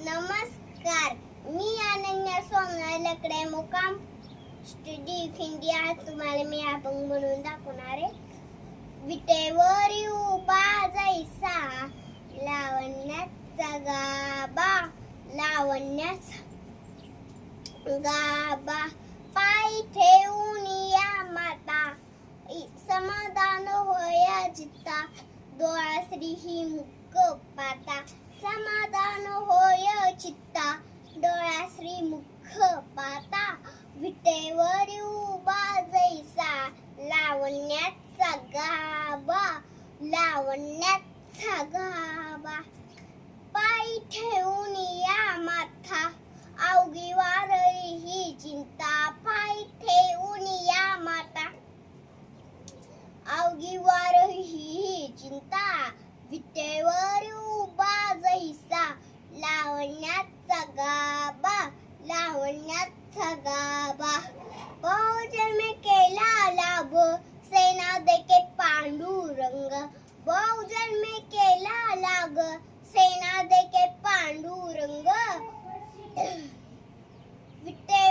नमस्कार, मी अनन्या सोनालकडे मुकाम study India. तुम्हाला मी अभंग म्हणून दाखवणार आहे. विटेवर उभा जैसा लावण्याचा गाबा, लावण्याचा गाबा, पाय ठेवून या माता, समाधान होय चित्ता, डोळा श्री ही मुख पाता, समाधान होय चित्ता, डोळा श्री मुख पाता. विटेवर उभा जैसा लावण्याचा गाबा, लावण्याचा गाबा, पाय ठेवून या माथा, अवघी वारळी ही चिंता, पाय ठेवून या माता, अवघी वारळी ही चिंता. विटेवर उभा जैसा लावण्याचा गाबा, लावण्याचा गाबा, बहुजन्म केला लाभ, सेना देके पांडुरंग, बहुजन्म केला लाभ, सेना देके पांडुरंग. विटे